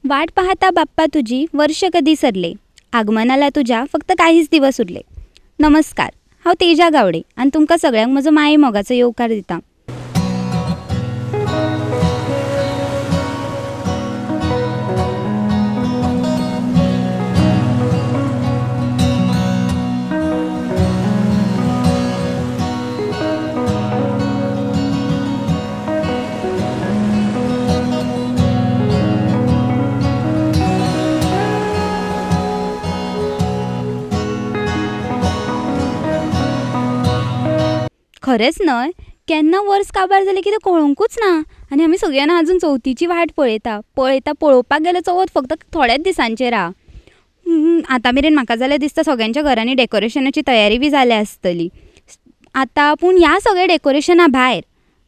वाट पाहता बाप्पा तुझी वर्ष कधी सरले, आगमनाला तुझ्या फक्त काहीच दिवस उरले. नमस्कार, हांव तेजा गावडे आणि तुमकां सगळ्यांक म्हजो माये मोगाचो येवकार दिता. खरेंच न्हय, केन्ना वर्स काबार जालें कितें कळोंकूच ना आनी आमी सगळ्यांना अजून चवथीची वाट पळोवपाक गेल्यार चवथ फक्त थोड्याच दिसांचेर हा. आतां मेरेन म्हाका जाल्यार दिसता सगळ्यांच्या घरांनी डेकोरेशनाची तयारी बी जाल्या आसतली. आतां पूण ह्या सगळ्या डेकोरेशना भायर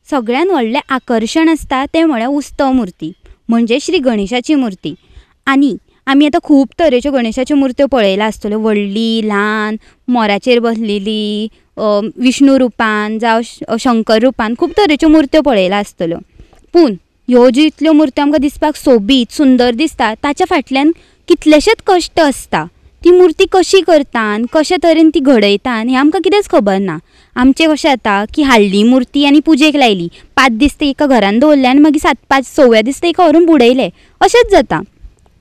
सगळ्यान व्हडलें आकर्शण आसता तें म्हळ्यार उत्सव मुर्ती म्हणजे श्री गणेशाची मुर्ती. आनी आमी आतां खूब तरेच्यो गणेशाच्यो मुर्त्यो पळयल्या आसतल्यो, व्हडली ल्हान, मोराचेर बसलेली, विष्णू रुपान जावं शंकर रुपान खूब तरेच्यो मुर्त्यो पळयल्या आसतल्यो. पूण ह्यो ज्यो इतल्यो मुर्त्यो आमकां दिसपाक सोबीत सुंदर दिसता ताच्या फाटल्यान कितलेशेच कश्ट आसता. ती मुर्ती कशी करतात, कशे तरेन ती घडयतात हें आमकां कितेंच खबर ना. आमचें कशें जाता की हाडली मुर्ती आनी पुजेक लायली, 5 दीस ते एका घरान दवरले आनी मागीर 6व्या दीस ते एका व्हरून बुडयले, अशेंच जाता.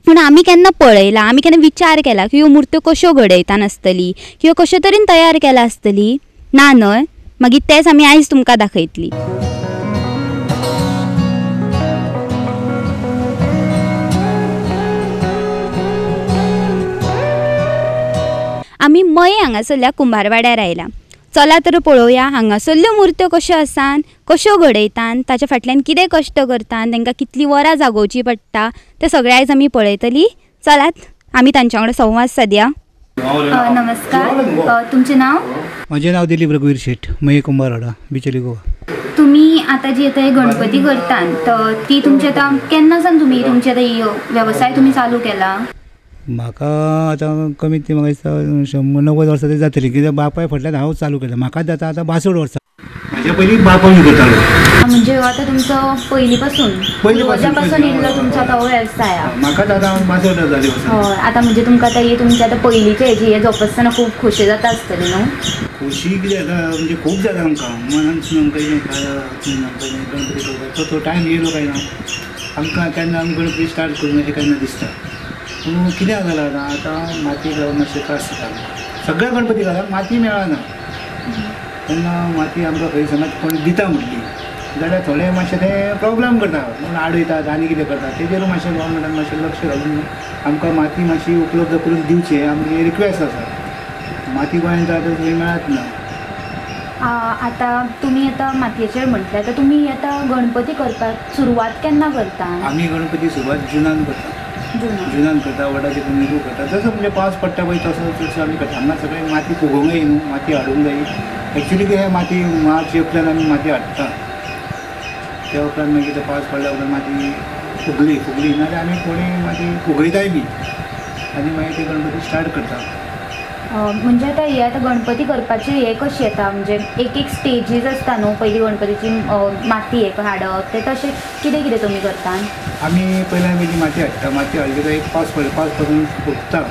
पूण आमी केन्ना पळयला, आमी केन्ना विचार केला की ह्यो मुर्त्यो कश्यो घडयतात आसतली किंवा कशे तरेन तयार केला आसतली? ना न्हय. मागीर तेच आमी आयज तुमकां दाखयतली. आमी मये हांगासरल्या कुंभारवाड्यार आयला. चला तर पळोवया हांगासरल्यो मुर्त्यो कश्यो आसात, कश्यो घडयतात, ताच्या फाटल्यान कितें कश्ट करतात, तांकां कितलीं वरां जागोवची पडटा तें सगळें आयज आमी पळयतलीं. चलात आमी तांच्या वांगडा संवाद सादया. नमस्कार, तुमचें नांव? म्हजें नांव दिलीप रघुवीर शेट, मये कुंभारवाडा, बिचोली, गोवा. तुमी आतां जी आतां गणपती करतात ती तुमची आतां केन्नासान तुमी तुमची आतां वेवसाय तुमी चालू केला? म्हाका आतां कमीत कमी म्हाका दिसता 90 वर्सां तरी जातली, कित्याक बापाय फाटल्यान हांव चालू केलें. म्हाका जाता आतां 62 वर्सां. म्हाज्या पयलीं बापाय करतालो. म्हणजे आतां तुमचो पयलीं पासून येयल्लो तुमचो तो वेवसाय हा? म्हाका आतां 62 जाली वर्सां. हय. आतां म्हणजे तुमकां आतां ही तुमची आतां पयलींच्या हेजी हे जोपासतना खूब खोशी जाता आसतली न्हू? खोशी कितें जाता म्हणजे खूब जाता आमकां मनानसून आमकां गणपती करपाक तो टायम येयलो काय ना आमकां केन्ना आमी गणपती स्टार्ट करून अशें केन्ना दिसता. पूण कित्याक जाला आतां मातयेक लागून मातशें त्रास जाता. सगळ्या गणपती घरांत माती मेळना. तेन्ना माती आमकां खंय समज कोण दिता म्हटली जाल्यार थोडे मातशें ते प्रॉब्लेम करता, पूण आडयतात आनी कितें करतात. तेजेर मातशें गव्हर्मेंटान मातशें लक्ष घालून आमकां माती मातशी उपलब्ध करून दिवची आमची रिक्वेस्ट आसा. माती गोंयांत आतां थंय मेळत ना. आतां तुमी आतां मातयेचेर म्हटल्यार आतां तुमी आतां गणपती करपाक सुरवात केन्ना करता? आमी गणपती सुरवात जुनान करता. जुनान करता, वडाचे कुंडू करता. जसं म्हणजे पावस पडटा पळय तसो आमी करता. हांगा सगळें माती फुगोवंकय न्हू, माती हाडूंक जाय. एक्चुली कितें माती मार्च एप्रिलान आमी माती हाडटा. त्या उपरांत मागीर ते पावस पडल्या उपरांत माती फुगली नाजाल्यार आमी कोणी माती फुगयताय बी आनी मागीर ते गणपती स्टार्ट करता. म्हणजे आतां हे आतां गणपती करपाची हे कशी येता, म्हणजे एक स्टेजीस आसता न्हू, पयलीं गणपतीची माती एक हाडप, ते तशें कितें कितें तुमी करता? आमी पयलीं आमी माती हाडटा. माती हाडली काय एक पावस पडून फुगता.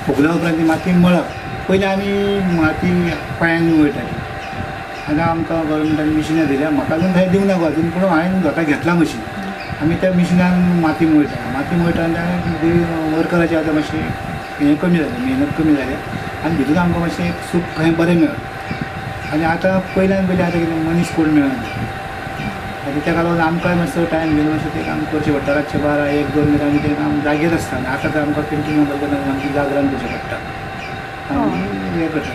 फुगल्या उपरांत ती माती मळप. पयलीं आमी माती पांयांक वयताली. आतां आमकां गव्हर्मेंटान मिशिनां दिल्या. म्हाका अजून थंय दिवंक नाका अजून, पूण हांवें स्वता घेतलां मशीन. आमी त्या मिशिनान माती मळटा आनी वर्कराचें आतां मातशें हें कमी जालें, मेहनत कमी जाल्या आनी भितून आमकां मातशें सूख खंय बरें मेळटा. आनी आतां पयल्यान आतां कितें मनीस कोण मेळना आनी ताका लागून आमकांय मातसो टायम घेवन मातशें तें काम करचें पडटा. रातचें 12, 1, 2 मिनटां आमी तें काम जागेर आसता. आतां तर आमकां पेंटींग करतना आमची जागरान करचें पडटा आनी हें करता.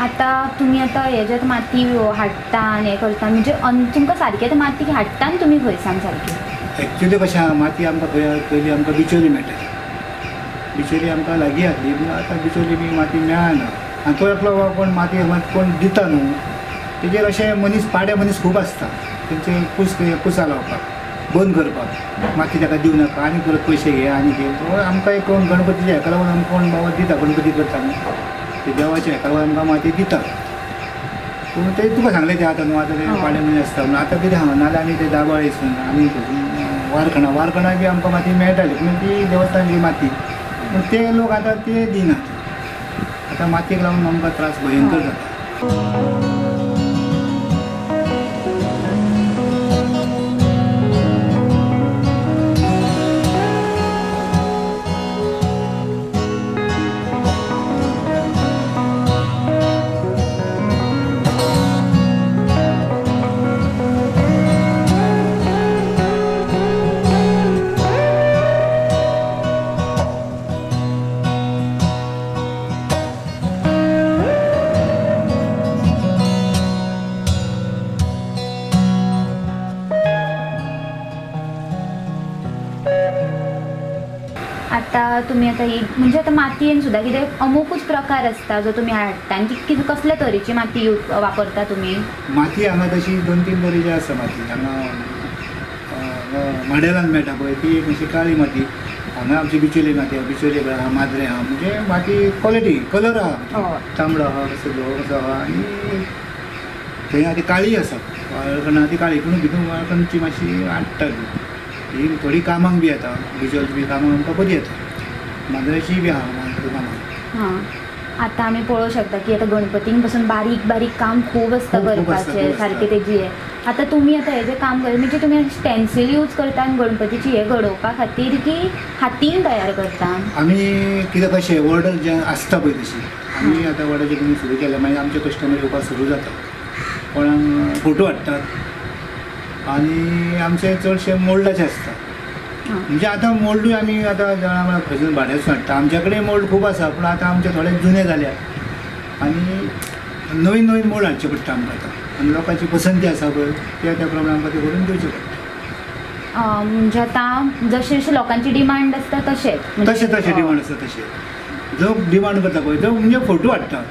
आतां तुमी आतां हेजे माती हाडटा आनी हें करता म्हणजे तुमकां सारकी आतां माती हाडटा आनी तुमी खंय सांग सारकी? एक्चुली कशें आहा, माती आमकां खंय पयलीं आमकां बिचोली मेळटाली. बिचोली आमकां लागीं आसली, पूण आतां बिचोली बी माती मेळना. आनी तो एकलो कोण माती कोण दिता न्हू, तेजेर अशें मनीस पाडे मनीस खूब आसता. तेंचे कुसां लावपाक, बंद करपाक, माती ताका दिवं नाका आनी परत पयशे घे आनी घे. आमकां एक कोण गणपतीच्या हेका लागून आमकां कोण बाबा दिता, गणपती करता न्हू ते देवाच्या हेका लागून आमकां माती दिता. पूण ते तुका सांगलें तें आतां न्हू, आतां ते पाडे मनीस आसता. पूण आतां कितें आहा, नाल्यार आमी ते दाबाळ येसून आमी वारखणा बी आमकां माती मेळटाली पूण ती देवस्थानाची माती पूण ते लोक आतां ते दिनात आतां मातयेक लागून आमकां त्रास भयंकर जाता. आता तुम्ही आता ही म्हणजे आता मातयेन सुद्धा कितें अमुकूच प्रकार आसता जो तुमी हाडटा आनी ती कसले तरेची माती वापरता तुमी? माती हांगा तशी 2-3 तरेची आसा माती. हांगा माडेलान मेळटा पळय ती एक अशी काळी माती. हांगा आमची बिचोली माती आहा, बिचोली आहा, माद्रे आहा, म्हणजे माती क्वॉलिटी कलर आहा, तांबडो आहा, कसो आहा आनी थंय आहा ती काळी आसा. वाळकणा ती काळी पूण भितून वाळकणची मातशी आडटा ही थोडी कामांक बी येता. बिचोलची बी कामां आमकां बरी येता. माद्रेची बी आहा कामां. हां आतां आमी पळोवं शकता की आतां गणपतीन पासून बारीक बारीक काम खूब आसता करपाचें सारकें तेजी हें. आतां तुमी आतां हें जें काम करता म्हणजे तुमी स्टेन्सील यूज करता गणपतीची हें घडोवपा खातीर की हातीन तयार करता? आमी कितें कशें ऑर्डर जें आसता पळय तशी आमी आतां ऑर्डर तुमी सुरू केल्या मागीर आमचे कस्टमर येवपाक सुरू जाता. कोणाक फोटो हाडटात आनी आमचे चडशे मोल्डाचे आसता. म्हणजे आतां मोल्डूय आमी आतां जाणा खंयसून भाड्यासून हाडटा. आमचे कडेन मोल्ड खूब आसा पूण आतां आमचे थोडे जुने जाल्यात आनी नवीन नवीन मोल्ड हाडचे पडटा आमकां आतां आनी लोकांची पसंती आसा पळय त्या प्रमाणे आमकां ते करून दिवचे पडटा. म्हणजे आतां जशें जशें लोकांची डिमांड आसता तशें तशें डिमांड आसता तशें जो डिमांड करता पळय तो म्हणजे फोटो हाडटा.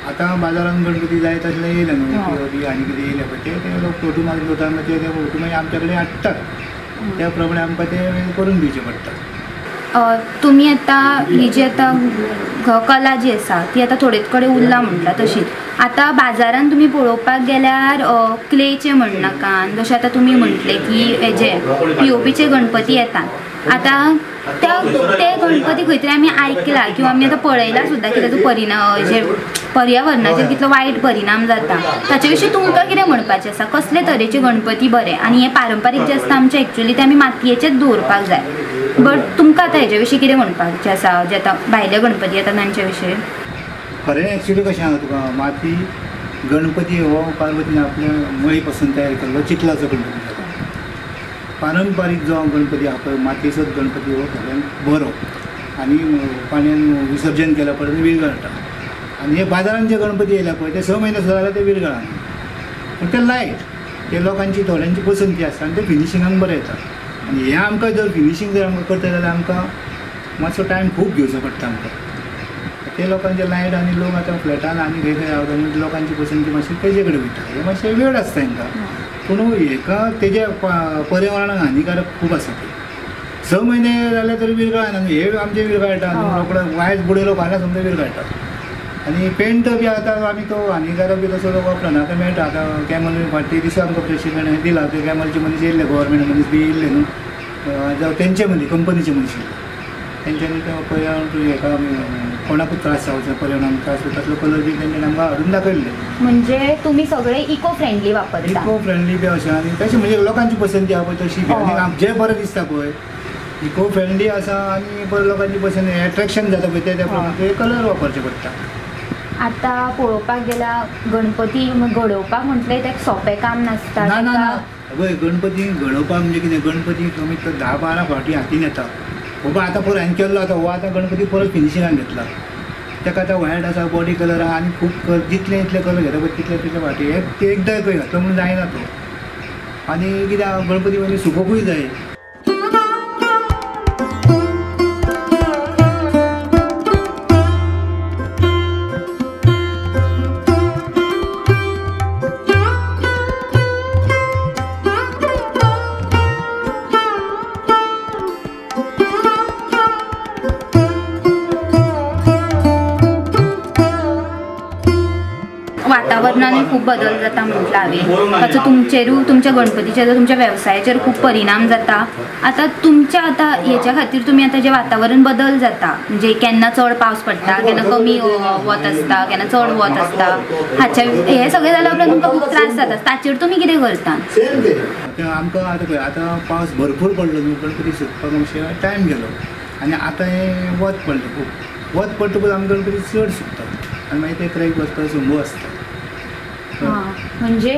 आतां बाजारान गणपती जाय तसले येयले न्हू बी आनी कितें येयले पळय ते लोक फोटो मागीर दवरता ते फोटो मागीर आमचे कडेन हाडटात. त्या प्रमाणे आमकां ते करून दिवचे पडटा. तुमी आतां ही जी आतां कला जी आसा ती आतां थोडे कडेन उरला म्हणटा तशीच. आतां बाजारान तुमी पळोवपाक गेल्यार क्लेचे म्हणनाका जशें आतां तुमी म्हटले की हेजे POPचे गणपती येतात. आतां ते गणपती खंय तरी आमी आयकला किंवा आमी आतां पळयला सुद्दां की ताचो परिणाम जे पर्यावरणाचेर कितलो वायट परिणाम जाता. ताचे विशीं तुमकां कितें म्हणपाचें आसा? कसले तरेचे गणपती बरे आनी हे पारंपारीक जे आसता आमचे एक्चुअली ते आमी मातयेचेच दवरपाक जाय. बट तुमकां आतां हेजे विशीं कितें म्हणपाचें आसा जे आतां भायले गणपती येता तांचे विशीं? खरें एक्चुअली कशें आसा तुका माती गणपती हो पार्वतीन आपल्या मळी पासून तयार केल्लो चिखलाचो गणपती जाता. पारंपारीक जो गणपती आहा पळय मातयेचोच गणपती हो सगळ्यांत बरो आनी पाणयान विसर्जन केल्या परत विरगळटा. आनी हे बाजारान जे गणपती येयल्या पळय ते 6 म्हयने सुद्दां जाल्यार ते विरगळना पूण ते लायट ते लोकांची थोड्यांची पसंती आसता आनी ते फिनिशिंगाक बरें येता. आनी हें आमकां जर फिनिशींग जर आमकां करता जाल्यार आमकां मातसो टायम खूब घेवचो पडटा आमकां. ते लोकांचे लायट आनी लोक आतां फ्लॅटान आनी खंय खंय रावता म्हणजे लोकांची पसंती मातशी तेजे कडेन वयता. हे मातशें वेळ आसता तांकां पूण हेका तेजे पर्यावरणाक हानिकारक खूब आसा. 6 म्हयने जाल्यार तरी विरगळना हे आमचे विरगळटा रोकडो वायट बुडयलो फाल्यां समजा विरगळटा. आनी पेंट बी आतां आमी तो हानिकारक बी तसो वापरना. आतां मेळटा आतां कॅमल फाटी दिसा आमकां प्रशिक्षण दिलां ते कॅमलचे मनीस येयल्ले गोवोरमेंट मनीस बी येयल्ले न्हू जावं तेंचे मनीस कंपनीचे मनीस तेंच्यांनी तो पर्यावरण हेका कोणाकूच त्रास जावचो पर्यावरणाक त्रास जाता तसलो कलर बी तेंच्यांनी आमकां हाडून दाखयल्ले. म्हणजे तुमी सगळे इको फ्रेंडली वापरता? इको फ्रेंडली बी अशें आनी तशें म्हणजे लोकांची पसंती आहा पळय तशी बी आनी जें बरें दिसता पळय इको फ्रेंडली आसा आनी बरें लोकांची पसंती एट्रॅक्शन जाता पळय त्या प्रमाणे ते कलर वापरचे पडटा. आतां पळोवपाक गेल्यार गणपती घडोवपाक म्हटलें तें सोंपें काम नासता. ना पळय गणपती घडोवपाक म्हणजे कितें गणपती कमीत 10-12 फावटी हातीन येता. बाबा आतां परत हांवें केल्लो आतां हो आतां गणपती परत फिनिशिंगाक घेतला. ताका आतां व्हायट आसा बॉडी कलर आहा आनी खूब जितले इतले कलर घेता पळय तितले फावटी ते एकदां खंय घातलो म्हणून जायना तो. आनी कित्याक गणपती मागीर सुकोवपूय जाय. वातावरणान खूप बदल जाता म्हटलं हांवें, ताचो तुमचेरूय तुमच्या गणपतीचेर तुमच्या वेवसायाचेर खूप परिणाम जाता. आतां तुमच्या आतां हेच्या खातीर तुमी आतां जे वातावरण बदल जाता म्हणजे केन्ना चड पावस पडटा, केन्ना कमी वत आसता, केन्ना चड वत आसता, हाचे हे सगळें जाल्या उपरांत तुमकां खूप त्रास जाता. ताचेर तुमी कितें करता? आमकां आतां पळय आतां पावस भरपूर पडलो न्हू, गणपती सुकपाक मातशें टायम गेलो आनी आतां हें वत पडलें खूब. वत पडटकूच आमकां गणपती चड सुकता आनी मागीर ते क्रॅक बसपाचो संभव आसता. म्हणजे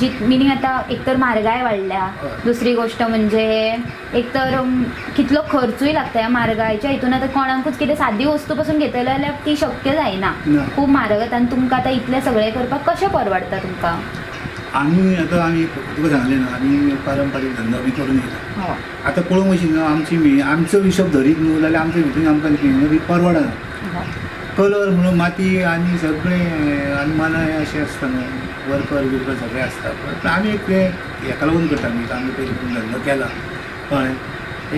मिनींग आतां एक तर म्हारगाय वाडल्या, दुसरी गोष्ट म्हणजे एक तर कितलो खर्चूय लागता ह्या म्हारगायच्या हितून. आतां कोणाकूच कितें सादी वस्तू पासून घेतले जाल्यार ती शक्य जायना, खूब म्हारग जाता. आनी तुमकां आतां इतलें सगळें करपाक कशें परवडटा तुमकां? आमी तुका सांगलें न्हू, आमी पारंपारीक धंदो बी करून येयला. आतां पळोवंक अशी न्हू आमचो हिशोब धरीत न्हू जाल्यार आमच्या भितून आमकां बी परवडना. कलर म्हणून माती आनी सगळें आनी मानाय अशें आसता न्हू, वर्कर बिरकर सगळें आसता. पण आमी एक हेका लागून करता न्ही, आमी पयलीं धंदो केला कळ्ळें.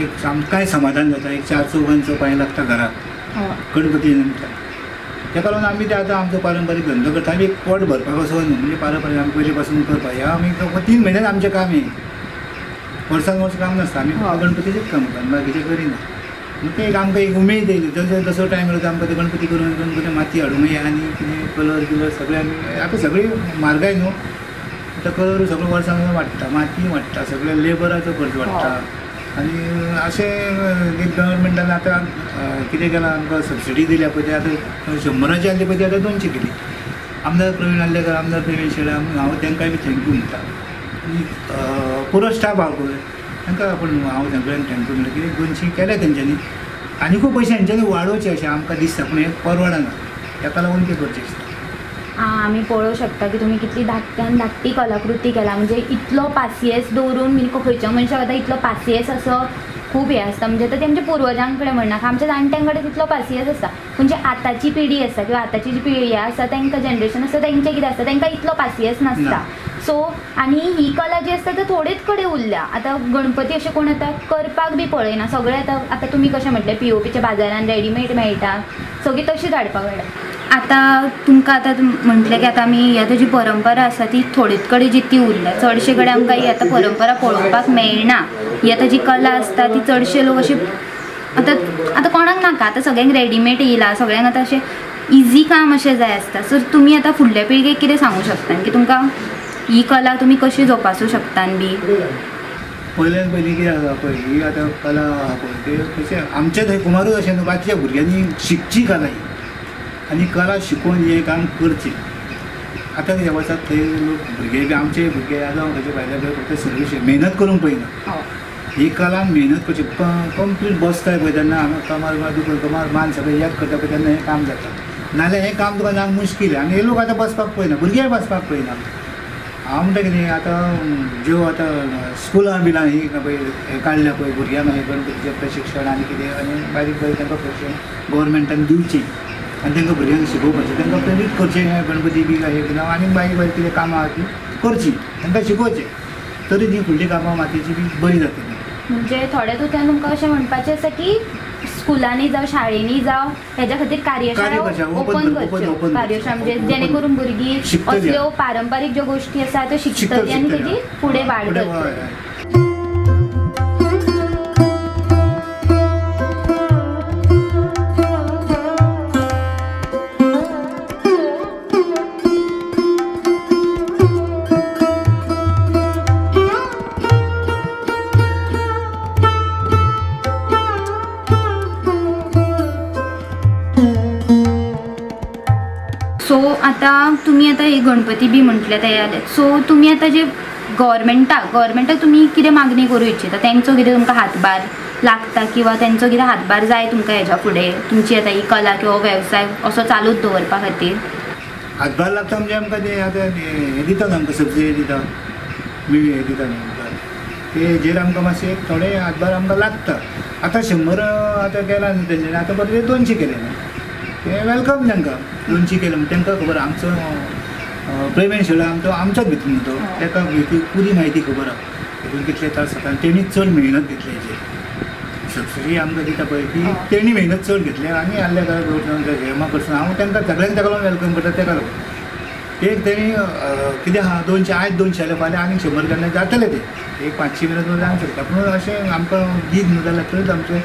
एक आमकांय समाधान जाता, एक 4 चौगांचो पांय लागता घराक गणपती निमतान. तेका लागून आमी ते आतां आमचो पारंपारीक धंदो करता. आमी एक पोट भरपाक असो न्हू, म्हणजे पारंपारीक आमी पयलीं पासून करता. हें आमी 3 म्हयन्यान आमचें काम हें, वर्सान वर्स काम नासता. आमी गणपतीचेंच काम करता, बाकीचें करिना. ते एक आमकां एक उमेद येयली. जसो टायम येयलो आमकां ते गणपती करून गणपती माती हाडूंक जाय आनी कितें कलर बिलर सगळें आमी आतां सगळी म्हारगाय न्हू. आतां कलर सगळें वर्सान वाडटा, माती वाडटा, सगळें लेबराचो खर्च वाडटा. आनी अशें गव्हर्मेंटान आतां कितें केलां, आमकां सबसिडी दिल्या पळय ते आतां 100ची आसली पळय ती आतां 200 केली. आमदार प्रवीण आल्लेकर, आमदार प्रवीण शेळे, हांव तांकांय बी थँक्यू म्हणटा. आनी पुरो स्टाफ आहा पळय तांकां पण हांव सगळ्यांक थँक्यू म्हणटा. कितें 200 केले तेंच्यांनी आनी खूब पयशे हेंच्यांनी वाडोवचे अशें आमकां दिसता, पूण हें परवडना. ताका लागून तें करचें दिसता. आमी पळोवंक शकता की तुमी कितली धाकट्यान धाकटी कलाकृती केला. म्हणजे इतलो पासियेंस दवरून खंयच्या मनशाक आतां इतलो पासियेंस असो खूब हें आसता. म्हणजे आतां तेमच्या पुर्वजां कडेन म्हणनाका, आमच्या जाणट्यां कडेन तितलो पासियेंस आसता. म्हणजे आतांची पिढी आसा किंवा आतांची जी पिढी आसा तांकां जनरेशन आसता तेंचें कितें आसता, तांकां इतलो पासियेंस नासता. सो आनी ही कला जी आसता ती थोडेच कडेन उरल्या. आतां गणपती अशें कोण आतां करपाक बी पळयना. सगळें आतां तुमी कशें म्हटलें POPच्या बाजारान रेडीमेड मेळटा, सगळीं तशीच हाडपाक मेळटा. आतां तुमकां आतां म्हटलें की आतां आमी ही आतां जी परंपरा आसा ती थोडेच कडेन जिती उरल्या. चडशे कडेन आमकां ही आतां परंपरा पळोवपाक मेळना. ही आतां जी कला आसता ती चडशे लोक अशे आतां कोणाक नाका. आतां सगळ्यांक रेडीमेड येयला, सगळ्यांक आतां अशें इजी काम अशें जाय आसता. सो तुमी आतां फुडल्या पिळगेक कितें सांगूं शकता की तुमकां ही कला तुमी कशी जोपासूं शकता बी? पयल्यान पयलीं कितें आसा पळय, ही आतां कला आहा पळय ते कशें आमच्या थंय कुमारूच अशें न्हू, बाकीच्या भुरग्यांनी शिकची कला ही आनी कला शिकून हें काम करचें. आतां कितें वचत थंय लोक भुरगे बी आमचे भुरगे आतां खंयचे भायले फक्त सर्वीस मेहनत करूंक पळयना. ही कला मेहनत करची कंप्लीट बसताय पळय तेन्ना हांगा कमार मान सगळें याद करता पळय तेन्ना हें काम जाता. नाल्यार हें काम तुका जावंक मुश्कील. आनी हे लोक आतां बसपाक पळयना, भुरगे बसपाक पळयना. हांव म्हणटा कितें आतां ज्यो आतां स्कुलां बिलां ही पळय हें काडल्या पळय भुरग्यांक हें गणपतीचें प्रशिक्षण आनी कितें आनी बारीक बारीक तांकां प्रशिक्षण गव्हर्मेंटान दिवचें आनी तांकां भुरग्यांक शिकोवपाचें, तांकां प्रेरीत करचें. हें गणपती बी हें कितें आनी बारीक बारीक कितें कामां आहा ती करची, तांकां शिकोवचें. तरी ती फुडलीं कामां मातयेची बी बरी जातली. म्हणजे थोड्या तुमकां तुमकां अशें म्हणपाचें आसा की स्कुलांनी जावं शाळेंनी जावं हेच्या खातीर कार्यशाळा ओपन करच्यो. कार्यशाळा म्हणजे जेणे करून भुरगीं असल्यो पारंपारीक ज्यो गोश्टी आसा त्यो शिकतलीं आनी तेजी फुडें वाड करतलीं. सो आतां तुमी आतां ही गणपती बी म्हटले तयार. सो तुमी आतां जे गव्हर्मेंटाक तुमी कितें मागणी करूं इच्छिता? तेंचो कितें तुमकां हातभार लागता किंवा तेंचो कितें हातभार जाय तुमकां हेच्या फुडें तुमची आतां ही कला किंवा वेवसाय असो चालूच दवरपा खातीर? हातभार लागता म्हणजे आमकां ते आतां हें दितात, आमकां सबसिडी दिता, हें दिता आमकां. तेजेर आमकां मातशें थोडे हातभार आमकां लागता. आतां 100 आतां केला न्ही तेंच्यांनी, आतां परत 200 केले न्ही. ते वेलकम तांकां 200 केले म्हणजे तांकां खबर आमचो प्रवीण शेळे आमच्याच भितून न्हू तो, ताका पुरी म्हायती खबर आहा हितून कितले त्रास जाता. आनी तेणी चड मेहनत घेतली हेजेर. सबसिडी आमकां दिता पळय ती तेणी मेहनत चड घेतली आनी आल्ल्या हेमा कडसून हांव तांकां सगळ्यांक ताका लागून वेलकम करता. ताका लागून एक तरी कितें आहा 200 आज 200 जाल्यार फाल्यां आनीक 100 केन्ना जातले ते एक 500 मिनट जावंक शकता पूण अशें आमकां दीत न्हू जाल्यार थंयच आमचें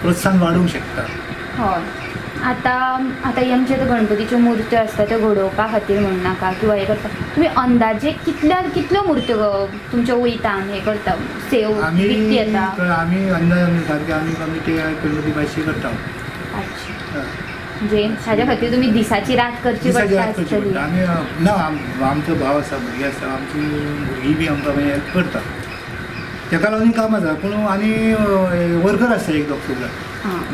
प्रोत्साहन वाडूंक शकता. हय. आतां ही आमच्यो गणपतीच्यो मुर्त्यो आसता त्यो घडोवपा खातीर म्हणनाका किंवा हे करता तुमी अंदाजे कितल्यो मुर्त्यो तुमच्यो वयता हे करता सेव विकती येता? आमी अंदाज सारके आमी कमिटी गणपती 500 करता. अच्छा. म्हणजे हाज्या खातीर तुमी दिसाची रात करची पडटा आसतली. आमी ना आमचो भाव आसा भुरगीं आसा आमची भुरगीं बी आमकां मागीर हेल्प करता तेका लागून काम आसा पूण आनी वर्कर आसता एक दोग सुद्दां.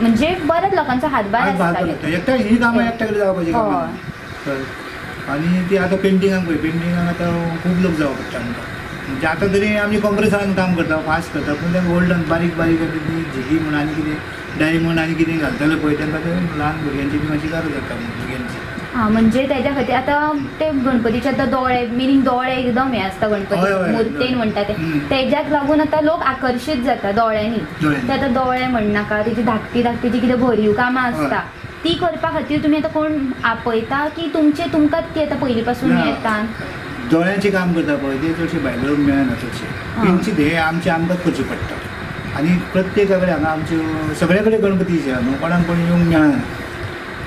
म्हणजे बऱ्याच लोकांचो हातभार आसता एकट्या ही कामां एकट्या कडेन जावपाची कामां. आनी ती आतां पेंटिंगाक पळय पेंटिंगाक आतां खूब लोक जावं पडटा आमकां म्हणजे आतां तरी आमी कॉम्प्रेसरान काम करता फास्ट करता पूण तें ओल्डन बारीक बारीक झिगी म्हण आनी कितें डायमंड आनी कितें घालतले पळय तेंकां ते ल्हान भुरग्यांची बी मातशी गरज जाता भुरग्यांची. म्हणजे त्याच्या खातीर आतां ते गणपतीचे आतां दोळे मिनींग दोळे एकदम हे आसता गणपती मुर्तेन म्हणटा ते तेज्याक लागून आतां लोक आकर्शीत जाता दोळ्यांनी. ते आतां दोळे म्हणनाका तेजी धाकटी धाकटी कितें भरीव कामां आसता ती करपा खातीर तुमी आतां कोण आपयता की तुमकांच ती आतां पयलीं पासून येता? दोळ्यांचें काम करता पळय ते चडशे भायले लोक मेळना चडशे तेंची ध्येय आमचे आमकांच करचें पडटा. आनी प्रत्येका कडेन हांगा आमच्यो सगळे कडेन गणपतीचे न्हू कोणाक कोण येवंक मेळना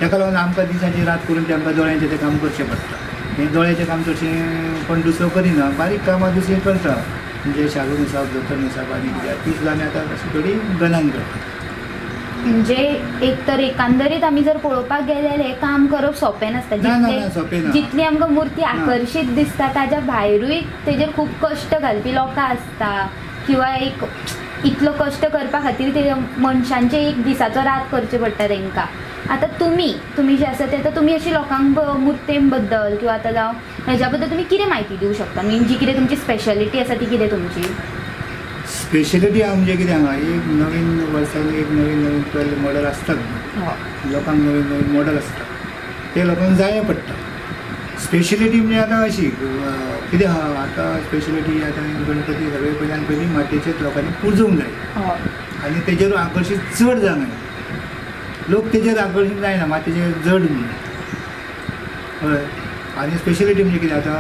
तेका लागून आमकां दिसाची रात करून तेंकां दोळ्यांचें तें काम करचें पडटा. हें दोळ्याचें काम चडशें कोण दुसरो करिना बारीक कामां दुसरी करता म्हणजे शालू न्हेसप धोतर न्हेसप आनी कितें ती सुद्दां आमी आतां अशी थोडी गनान करता. म्हणजे एक तर एकंदरीत आमी जर पळोवपाक गेले जाल्यार हें काम करप सोंपें नासता. जितली आमकां मुर्ती आकर्शीत दिसता ताज्या भायरूय तेजेर खूब कश्ट घालपी लोकां आसता किंवा एक इतलो कश्ट करपा खातीर ते मनशांचे एक दिसाचो रात करचे पडटा तेंकां. आतां तुमी जे आसा ते आतां तुमी अशी लोकांक मुर्तें बद्दल किंवा आतां जावं हेज्या बद्दल तुमी कितें म्हायती दिवंक शकता म्हणजे जी कितें तुमची स्पेशलिटी आसा ती कितें तुमची? स्पेशलिटी आमचे कितें हांगा एक नवीन वर्सान एक नवीन पयले मॉडल आसतात लोकांक नवीन मॉडल आसता ते लोकांक जाय पडटा. स्पेशलिटी म्हणजे आतां अशी कितें आहा आतां स्पेशलिटी आतां गणपती सगळे पयलीं मातयेचेच लोकांनी पुजोवंक जाय आनी तेजेर आकर्शीत चड जावंक जाय. लोक तेजेर आकर्शीत जायना मातयेचेर जड म्हणून हय. आनी स्पेशलिटी म्हणजे कितें आतां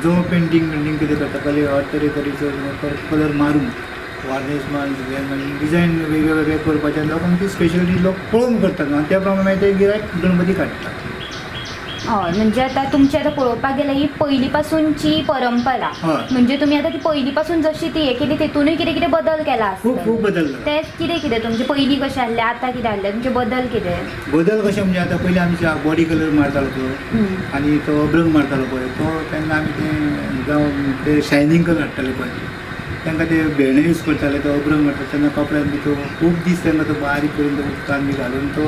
जो पेंटींग कितें करता कले हर तरेचो कलर मारून वार्निश मारून डिजायन वेगळे वेगळे करपाचे लोकांक ती स्पेशलिटी लोक पळोवन करतात आनी त्या प्रमाणे ते गिरायक गणपती काडटा. हय म्हणजे आतां तुमची आतां पळोवपाक गेल्यार ही पयलीं पासूनची परंपरा म्हणजे तुमी आतां ती पयलीं पासून जशी ती हे केली तेतूनय कितें कितें बदल केला आसता? खूब बदल जाला. ते कितें तुमचे पयलीं कशें आहले आतां कितें आहले तुमचे बदल कितें? बदल कशें म्हणजे आतां पयलीं आमच्या बॉडी कलर मारतालो तो आनी तो अभ्रंग मारतालो पळय तो तेन्ना आमी तें जावं ते शायनींग कलर हाडटाले पळय तेंकां ते भेणे यूज करताले तो अभ्रंग मारता तेन्ना कपड्यान बी तो खूब दीस तेन्ना तो बारीक करून तो उदकान बी घालून तो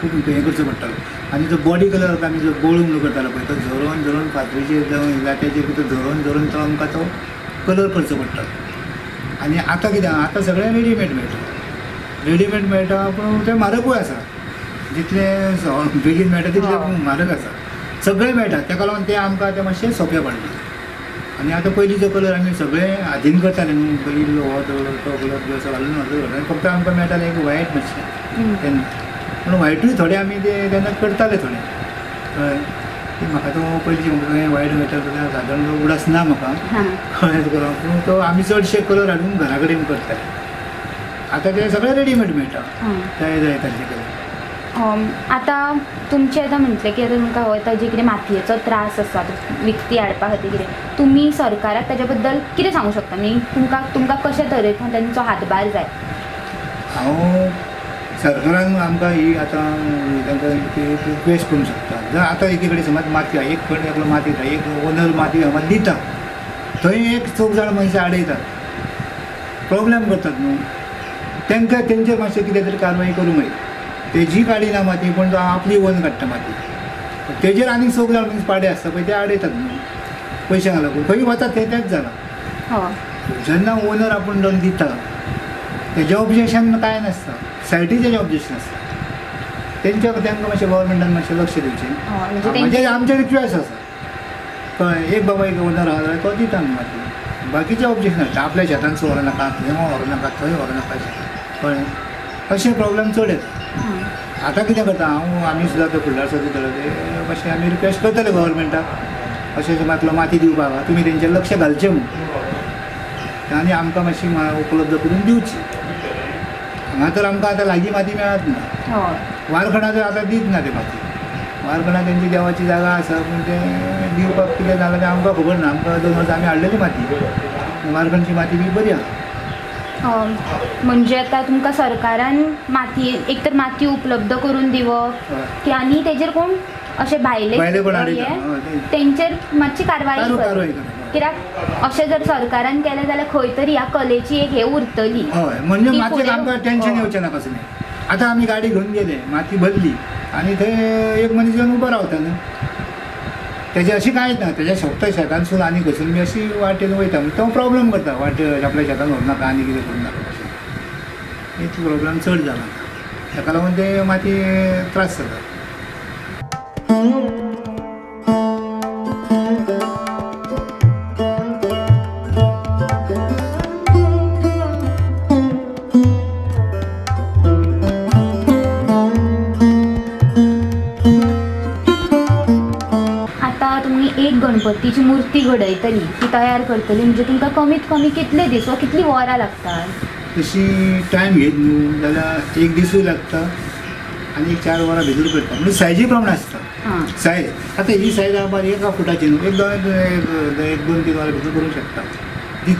खूब हें करचो पडटालो. आनी जो बॉडी कलर आमी जो बोळूंक करतालो पळय तो झरोवन फातरीचेर जावं जात्याचेर तो झरोवन तो आमकां तो कलर करचो पडटालो. आनी आतां कितें आतां सगळें रेडीमेड मेळटा पूण तें म्हारगूय आसा जितलें बेगीन मेळटा तितलें म्हारग आसा सगळें मेळटा तेका लागून तें आमकां तें मातशें सोंपें पडलें. आनी आतां पयलींचो कलर आमी सगळें हातीन करताले न्हू पयलीं हो तो कलर बी असो घालून फक्त आमकां मेळटालें एक वायट मातशें तेन्ना पूण वायटूय थोडे आमी ते तेन्ना करताले थोडे हय. म्हाका तो पयलींचे म्हणटा वायट मेळटा जाल्यार सादारण उडास ना म्हाका कळ्ळें तुका पूण तो आमी चडशे कलर हाडून घरा कडेन करताले. आतां ते सगळें रेडीमेड मेळटा जाय तांचे कलर. आतां तुमचें आतां म्हटलें की आतां तुमकां वता जे कितें मातयेचो त्रास आसा विकती हाडपा खातीर कितें तुमी सरकाराक ताच्या बद्दल कितें सांगूं शकता म्हणजे तुमकां कशे तरेन तांचो हातभार जाय? हांव सरकारान आमकां ही आतां तांकां रिक्वेस्ट करूंक शकता जर आतां एके कडेन समज माती आहा एक कडेन एकलो माती दिता एक ओनर माती समज दिता थंय एक 4 जाण मनशां आडयतात प्रॉब्लेम करतात न्हू तेंकां तेंचेर मातशें कितें तरी कारवाई करूंक जाय. तेजी काडिना माती पूण तो आपली ओन काडटा माती तेजेर आनीक 4 जाण मनीस पाडे आसता पळय ते आडयतात न्हू पयशांक लागून खंय वता तेंच जालां. जेन्ना ओनर आपूण लोन दिता तेजें ऑब्जेक्शन कांय नासता सायटीचें ऑब्जेक्शन आसता तेंकां मातशें गव्हर्मेंटान मातशें लक्ष दिवचें म्हणजे आमचें रिक्वेस्ट आसा कळ्ळें. एक बाबा एक ओनर आहा जाल्यार तो दिता न्हू माती बाकीचें ऑब्जेक्शन आसता आपल्या शेतान व्हरो नाका थंय व्हरो नाका थंय व्हरो नाका कळ्ळें अशें प्रॉब्लेम चड येता. आतां कितें करता हांव आमी सुद्दां तो फुडल्यार सुद्दां दितले ते मातशें आमी रिक्वेस्ट करतले गव्हर्मेंटाक अशें मातलो माती दिवपाक तुमी तेंचेर लक्ष घालचें म्हणून आनी आमकां मातशी उपलब्ध करून दिवची. हांगा तर आमकां आतां लागीं माती मेळत ना. वारखणा तर आतां दीत ना ते माती. वारखणा तेंची देवाची जागा आसा पूण ते दिवपाक कितें जालां तें आमकां खबर ना. आमकां 2 वर्सां आमी हाडलेली माती. वारखणची माती बी बरी आहा. म्हणजे आता तुमकां सरकारान माती एक तर माती उपलब्ध करून दिवप की आनी तेजेर कोण अशे भायले कोण तेंचेर मातशी कारवाई कित्याक अशें जर सरकारान केलें जाल्यार खंय तरी ह्या कलेची एक हे उरतली. हय म्हणजे मातयेक आमकां टेंशन येवचें ना कसलें. आतां आमी गाडी घेवन गेले माती भरली आनी थंय एक मनीस येवन उबो रावता न्हू. तेजें अशें कांयच ना. तेज्या फक्त शेतानसून आनी खंयसून बी अशी वाटेन वयता तो प्रॉब्लेम करता. वाटेर आपल्या शेतान व्हरू नाका आनी कितें करूं नाका अशें. एक प्रॉब्लेम चड जाला ताका लागून ते माती त्रास जाता. एक गणपतीची मूर्ती घडयतली ती तयार करतली म्हणजे तुमकां कमीत कमी कितले दीस वा कितली वरां लागतात? तशी टायम घेत न्हू जाल्यार 1 दिसूय लागता आनी 4 वरां भितर करता. म्हणजे सायजी प्रमाणे आसता. सायज आतां ही सायज आहा 1 फुटाची न्हू. 1-2-3 वरां भितर करूंक शकता.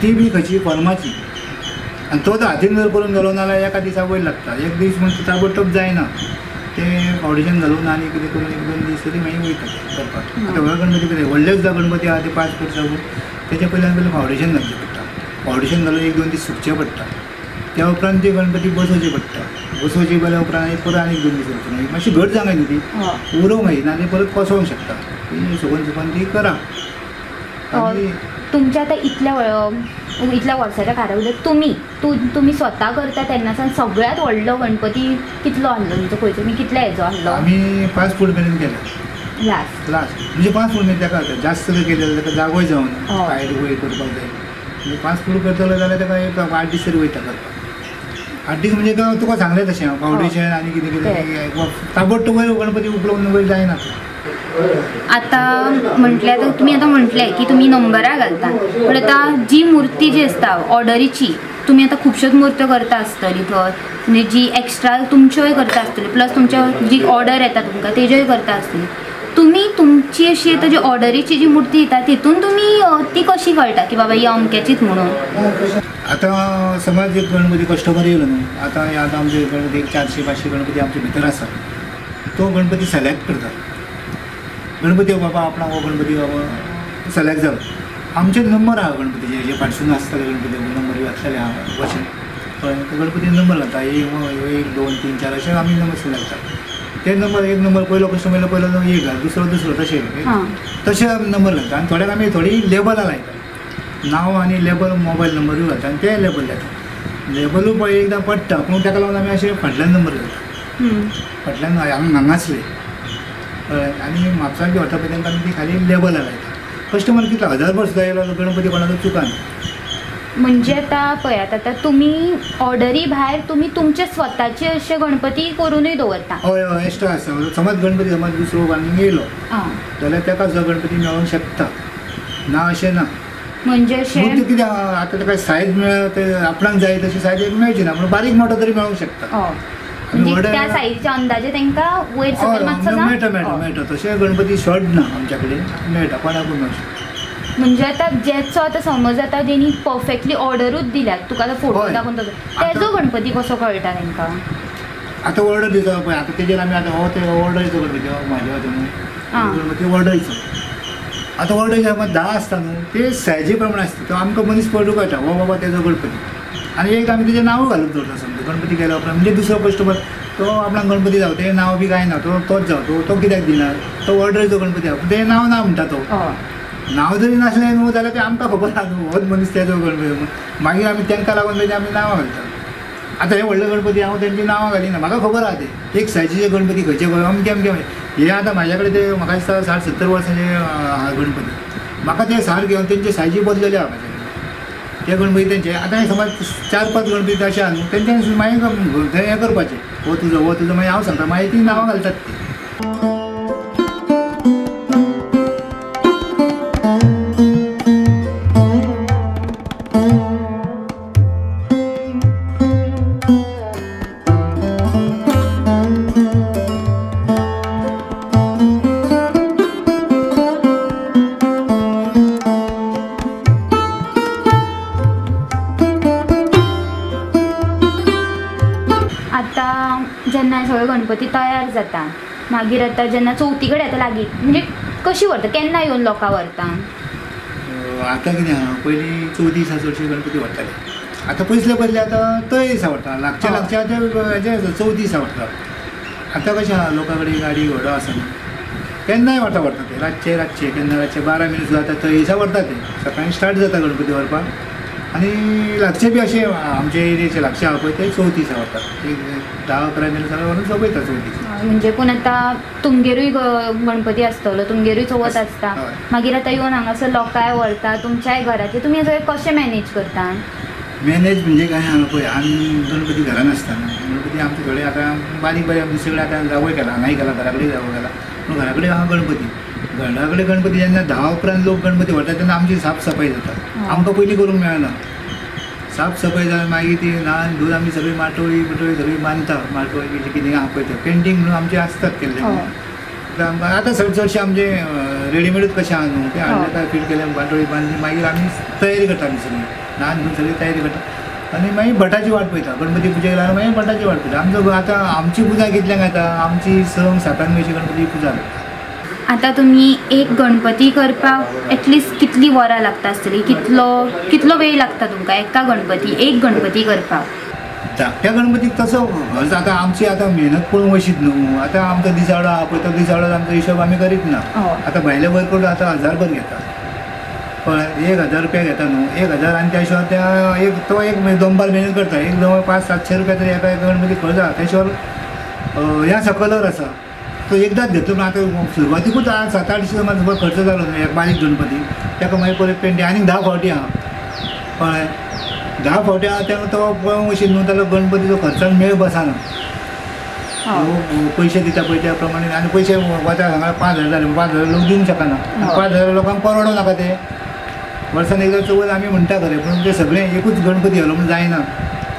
ती बी खंयची फॉर्माची. आनी तो जर हातीन जर करून गेलो नाल्यार एका दिसा वयर लागता. 1 दीस म्हणजे ताबडतोब जायना. ते फावंडेशन घालून आनी कितें करून 1-2 दीस तरी मागीर वयता करपाक. आतां व्हड गणपती कितें व्हडले सुद्दां गणपती आहा ते 5 फूट 6 फूट तेच्या पयलीं फावंडेशन घालचें पडटा. फावंडेशन घालून 1-2 दीस सुकचें पडटा. त्या उपरांत ते गणपती बसोवचे पडटा. बसोवचे जाल्या उपरांत परत आनी 1-2 दीस उरता. मातशी घट जावंक न्ही ती उरोवंक मागीर ना ती परत कोसोवंक शकता. ती सुकून ती करा. तुमच्या आतां इतल्या वर्साच्या कारावलीत तुमी स्वता करता तेन्नासान सगळ्यात व्हडलो गणपती कितलो हाडलो तुमचो खंयचो तुमी कितल्या हेजो हाडलो? आमी 5 फूट मेरेन केला लास्ट म्हणजे 5 फूट मेरेन ताका जास्त जर केलें जाल्यार ताका जागोय जावन हायट वयर करपाक जाय. म्हणजे 5 फूट करतलो जाल्यार ताका एक 8 दीस तरी वयता करपाक. 8 दीस म्हणजे तुका सांगलें तशें फावंडेशन आनी कितें कितें ताबडतोब वयर गणपती उपलब्ध वयर जायना. आता म्हटल्यार तुमी आतां म्हटलें की तुमी नंबरां घालता पण आतां जी मुर्ती जी आसता ऑर्डरीची तुमी आतां खुबश्योच मुर्त्यो करता आसतली थंय म्हणजे जी एक्स्ट्रा तुमच्योय करता आसतली प्लस तुमच्या जी ऑर्डर येता तुमकां तेज्योय करता आसतली. तुमी तुमची अशी आतां जी ऑर्डरीची जी मुर्ती येता तितून तुमी ती कशी कळटा की बाबा ही अमक्याचीच म्हणून? आतां समज एक गणपती कस्टमर येयलो न्हू. आतां आमचे गणपती 400-500 गणपती आमचे भितर आसा. तो गणपती सिलेक्ट करता. गणपती बाबा आपणाक हो गणपती बाबा सिलेक्ट जालो. आमचे नंबर आहा गणपतीचे जे फाटसून आसतले गणपती नंबर आसतले आहा अशें कळ्ळें. गणपती नंबर घालता 1, 2, 3, 4 अशें आमी नंबर सिलेक्ट करता. ते नंबर एक नंबर पयलो कस्टमर पयलो 1 घाल दुसरो तशें नंबर घालता. आनी थोड्याक आमी थोडी लेबलां लायता. नांव आनी लेबल मोबायल नंबरूय घालता आनी ते लेबल लायता. लेबलूय पळय एकदां पडटा पूण ताका लागून आमी अशें फाटल्यान नंबर घालता. फाटल्यान हांगासले आनी म्हापसाची वता पळय तांकां आमी ती खाली लेबलां लायता. कस्टमर कितलो 1000 वर्स सुद्दां येयलो गणपती कोणाचो चुकाना. म्हणजे आतां पळयात आतां तुमी ऑर्डरी भायर तुमी तुमचे स्वताचे अशे गणपती करूनय दवरता? हय एक्स्ट्रा आसा. समज गणपती दुसरो बांदून येयलो जाल्यार ताका जो गणपती मेळोंक शकता ना अशें ना. म्हणजे अशें कितें आतां ताका सायज ते आपणाक जाय तशी सायज एक मेळची ना पूण बारीक मोठो तरी मेळोंक शकता. म्हणजे त्या सायजच्या अंदाजे तांकां वयर सकयल मातसो मेळटा. तशें गणपती शॉर्ट ना आमच्या कडेन मेळटा कोणाकूय मेळूं शकता. म्हणजे आतां जेचो आतां समज आतां जेणी परफेक्टली ऑर्डरूच दिल्यात तुका आतां फोटो दाखोवन तेजो गणपती कसो कळटा तांकां? आतां ऑर्डर दिता पळय आतां तेजेर आमी आतां हो ते ऑर्डरीचो गणपती म्हाज्या वचून गणपती ऑर्डरीचो. आतां ऑर्डर जे 10 आसता न्हू ते सायजी प्रमाणे आसता. तो आमकां मनीस पळोवंक कळटा हो बाबा तेजो गणपती. आनी एक आमी तेजें नांव घालून दवरता. समजा गणपती केल्या उपरांत म्हणजे दुसरो कस्टमर तो आपणाक गणपती जावं तें नांव बी कांय ना तोच जावं तो कित्याक दिना तो ऑर्डरीचो गणपती आहा तें नांव ना म्हणटा तो. नांव जरी नासलें न्हू जाल्यार तें आमकां खबर आहा न्हू होच मनीस तेजो गणपती. मागीर आमी तांकां लागून तेजें आमी नांवां घालता. आतां हे व्हडले गणपती हांव तेंची नांवां घालिना म्हाका खबर आहा ते एक सायजीचे गणपती खंयचे अमके अमके हे आतां म्हाज्या कडेन ते म्हाका दिसता 60-70 वर्सांचे गणपती म्हाका ते सारके घेवन तेंचे सायजी बदलले आहा म्हाजे कडेन. ते गणपती तेंचे आतां हे समज 4-5 गणपती अशे आहा न्हू तेंच्यानी मागीर थंय हें करपाचें हो तुजो मागीर हांव सांगता मागीर ती नांवां घालतात ती. आतां जेन्ना सगळे गणपती तयार जाता मागीर आतां जेन्ना चवथी कडेन येता लागीं म्हणजे कशी व्हरता केन्ना येवन लोकां व्हरता? आतां कितें आहा पयलीं चवथी दिसा चडशे गणपती व्हरताले. आतां पयसले आतां तय दिसा व्हरता. लागचे आतां हेजे चवथी दिसा व्हरता. आतां कशें आहा लोकां कडेन गाडी घोडो आसना. केन्नाय व्हरता ते रातचे केन्ना रातचे 12 मिनट सुद्दां आतां तय दिसा व्हरता ते. सकाळीं स्टार्ट जाता गणपती व्हरपाक आनी लागचे बी अशे आमचे एरियेचे लागचे आहा पळय ते चवथी दिसा व्हरता. 10-11 मिनट जाल्यार व्हरून सोंपयता चवथी दिसा. म्हणजे पूण आतां तुमगेरूय गणपती आसतलो, तुमगेरूय चवथ आसता, मागीर आतां येवन हांगासर लोकांय व्हरता तुमच्याय घराचे, तुमी कशें मॅनेज करता? मॅनेज म्हणजे काय आहा पळय आमी गणपती घरान आसतना गणपती आमचे कडेन आतां बारीक आमचे सगळे आतां जावोय केला हांगाय केला घरा कडेन जावो केला पूण घरा कडेन आहा गणपती. घरा कडेन गणपती जेन्ना 10 उपरांत लोक गणपती व्हरता तेन्ना आमची साफ सफाई जाता. आमकां पयलीं करूंक मेळना. साफ सफाई जावन मागीर ती ल्हान धून आमी सगळी माटोळी सगळी बांदता. माटोळी कितें कितें आहा पळय तें पेंटींग म्हणून आमचे आसतात केल्ले. आमकां आतां चडशे आमचे रेडीमेडूच कशें आहा न्हू तें हाडलें काय फीट केलें माटोळी बांदली मागीर आमी तयारी करता आमी सगळी ल्हान धून सगळी तयारी करता आनी मागीर भटाची वाट पळयता. गणपती पुजेक लागून मागीर भटाची वाट पळयता. आमचो आतां आमची पुजा कितल्यांक जाता आमची 6-7 अशी गणपती पुजा जाता. आतां तुमी एक गणपती करपाक एटलिस्ट कितली वरां लागता आसतली? कितलो वेळ लागता तुमकां एका एक गणपती करपाक? धाकट्या गणपतीक तसो आतां आमची आतां मेहनत पळोवंक अशीच न्हू. आतां आमकां दिसावडो आहा पळय तो दिसावडो आमचो हिशोब आमी करीत ना. आतां भायले वर्कर आतां 1000 घेता पळय 1000 रुपया घेता न्हू. 1000 आनी त्या शिवाय तो एक 2 मेहनत करता. एक जवळ 500-700 रुपया तरी एका गणपती खर्च जाता. त्या शिवाय ह्या सकलर आसा तो एकदाच घेतलो. पण आतां सुरवातीकूच 700-800 सुमार खर्च जालो न्हू एक बारीक गणपती. ताका मागीर परत पेंटींग आनी 10 फावटी आहा कळ्ळें. 10 फावटी आहा तेन्ना तो पळोवंक अशी न्हू जाल्यार गणपतीचो खर्चान मेळ बसना. पयशे दिता पळय त्या प्रमाणे आनी पयशे वता हांगा 5000 जाले 5000 लोक दिवंक शकना. 5000 लोकांक परवडो नाका ते. वर्सान एकदां चवथ आमी म्हणटा खरें पूण ते सगळें एकूच गणपती घालूंक म्हण जायना.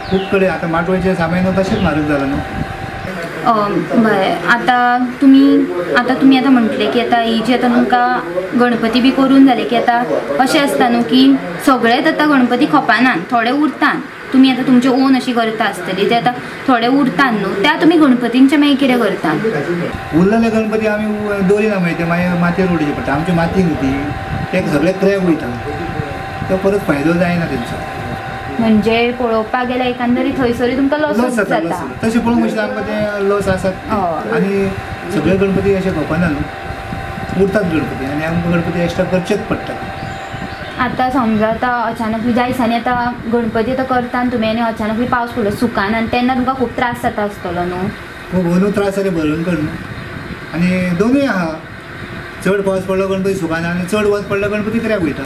खूब कडेन आतां माटोळेचें सामान तशेंच म्हारग जालां न्हू. बरें आतां तुमी आतां म्हटलें की आतां ही जी आतां तुमकां गणपती बी करून जाले की आतां अशें आसता न्हू की सगळेच आतां गणपती खपानात थोडे उरतात. तुमी आतां तुमचे ओन अशी करता आसतली ते आतां थोडे उरतात न्हू त्या तुमी गणपतींचे मागीर कितें करता? उरलेले गणपती आमी दवरिना मागीर ते मागीर मातयेर उडोवचे पडटा. आमची माती न्हू ती ते सगळे क्रॅक वयता. तो परत फायदो जायना तेंचो. म्हणजे पळोवपाक गेल्यार एकंदरीत थंयसरूय तुमकां लॉस जाता. तशें पळोवंक वयता आमकां ते लॉस आसात आनी सगळे गणपती अशे खपना न्हू उरतात गणपती आनी आमकां गणपती एक्स्ट्रा करचेच पडटा. आतां समजा आतां अचानक ज्या दिसांनी आतां गणपती आतां करता तुमी आनी अचानक पावस पडलो सुकान आनी तेन्ना तुमकां खूब त्रास जाता आसतलो न्हू? खूब अंदू त्रास जाले भरून कर न्हू. आनी दोनूय आहा. चड पावस पडलो गणपती सुकाना आनी चड वत पडलो गणपती क्रॅक वयता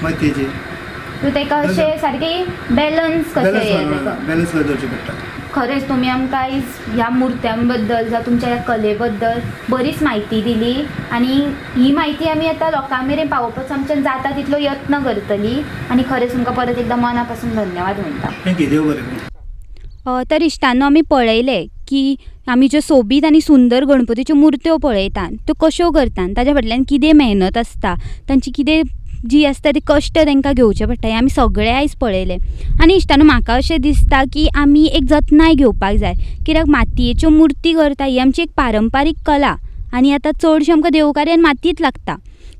मातयेचेर. सो तेका अशें सारकें बॅलन्स कशें करचें पडटा. खरेंच तुमी आमकां आयज ह्या मुर्त्यां बद्दल जावं तुमच्या ह्या कले बद्दल बरीच म्हायती दिली आनी ही म्हायती आमी आतां लोकां मेरेन पावोवपाचो आमच्यान जाता तितलो यत्न करतली आनी खरेंच तुमकां परत एकदां मना पासून धन्यवाद म्हणटा. थँक्यू. देव बरें. तर इश्टांनो आमी पळयलें की आमी ज्यो सोबीत आनी सुंदर गणपतीच्यो मुर्त्यो पळयतात त्यो कश्यो करतात ताच्या फाटल्यान कितें मेहनत आसता तांची कितें जी आसता ती कश्ट तांकां घेवचे पडटा हें आमी सगळें आयज पळयलें. आनी इश्टांनो म्हाका अशें दिसता की आमी एक जतनाय घेवपाक जाय कित्याक मातयेच्यो मुर्ती करता ही आमची एक पारंपारीक कला आनी आतां चडशे आमकां देवकार्यान मातयेंत लागता.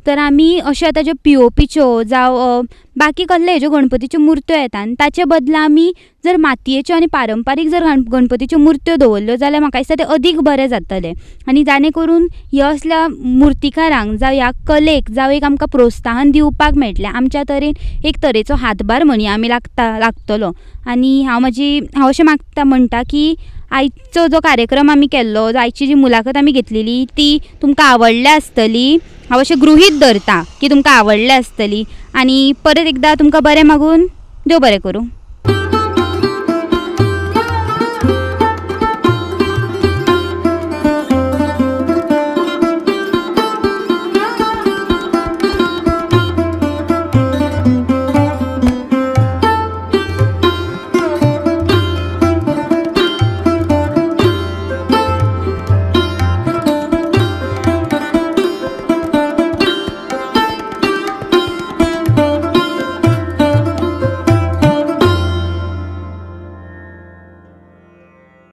तर आमी अश्यो आतां ज्यो POPच्यो जावं बाकी कसले हेज्यो गणपतीच्यो मुर्त्यो येता आनी ताचे बदला आमी जर मातयेच्यो आनी पारंपारीक जर गणपतीच्यो मुर्त्यो दवरल्यो जाल्यार म्हाका दिसता तें अदीक बरें जातलें आनी जाणे करून ह्या असल्या मुर्तीकारांक जावं ह्या कलेक जावं एक आमकां प्रोत्साहन दिवपाक मेळटलें. आमच्या तरेन एक तरेचो हातभार म्हणया आमी लागतलो आनी हांव अशें म्हणटा की आयचो जो कार्यक्रम आमी केल्लो आयची जी मुलाखत आमी घेतलेली ती तुमकां आवडली आसतली. हांव अशें गृहीत धरता की तुमकां आवडली आसतली आनी परत एकदां तुमकां बरें मागून देव बरें करूं.